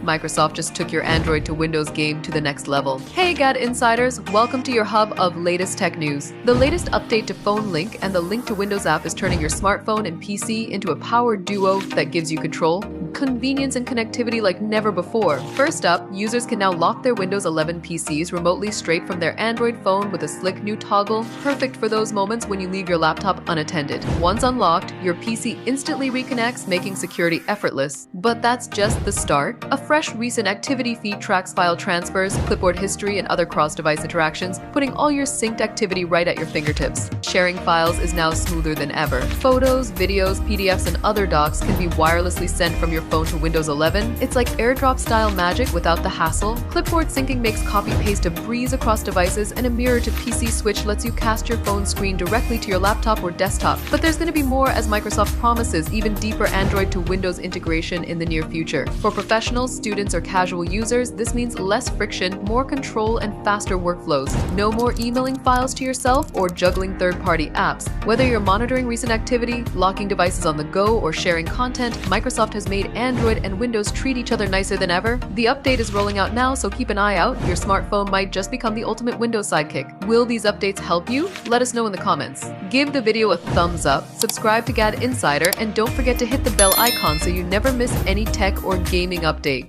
Microsoft just took your Android to Windows game to the next level. Hey GadInsiders, welcome to your hub of latest tech news. The latest update to Phone Link and the Link to Windows app is turning your smartphone and PC into a power duo that gives you control, convenience, and connectivity like never before. First up, users can now lock their Windows 11 PCs remotely straight from their Android phone with a slick new toggle, perfect for those moments when you leave your laptop unattended. Once unlocked, your PC instantly reconnects, making security effortless. But that's just the start. A fresh recent activity feed tracks file transfers, clipboard history, and other cross-device interactions, putting all your synced activity right at your fingertips. Sharing files is now smoother than ever. Photos, videos, PDFs, and other docs can be wirelessly sent from your phone to Windows 11. It's like airdrop-style magic without the hassle. Clipboard syncing makes copy-paste a breeze across devices, and a mirror-to-PC switch lets you cast your phone screen directly to your laptop or desktop. But there's going to be more, as Microsoft promises even deeper Android to Windows integration in the near future. For professionals, students, or casual users, this means less friction, more control, and faster workflows. No more emailing files to yourself or juggling third-party apps. Whether you're monitoring recent activity, locking devices on the go, or sharing content, Microsoft has made Android and Windows treat each other nicer than ever. The update is rolling out now, so keep an eye out. Your smartphone might just become the ultimate Windows sidekick. Will these updates help you? Let us know in the comments. Give the video a thumbs up, subscribe to GadInsider, and don't forget to hit the bell icon so you never miss any tech or gaming update.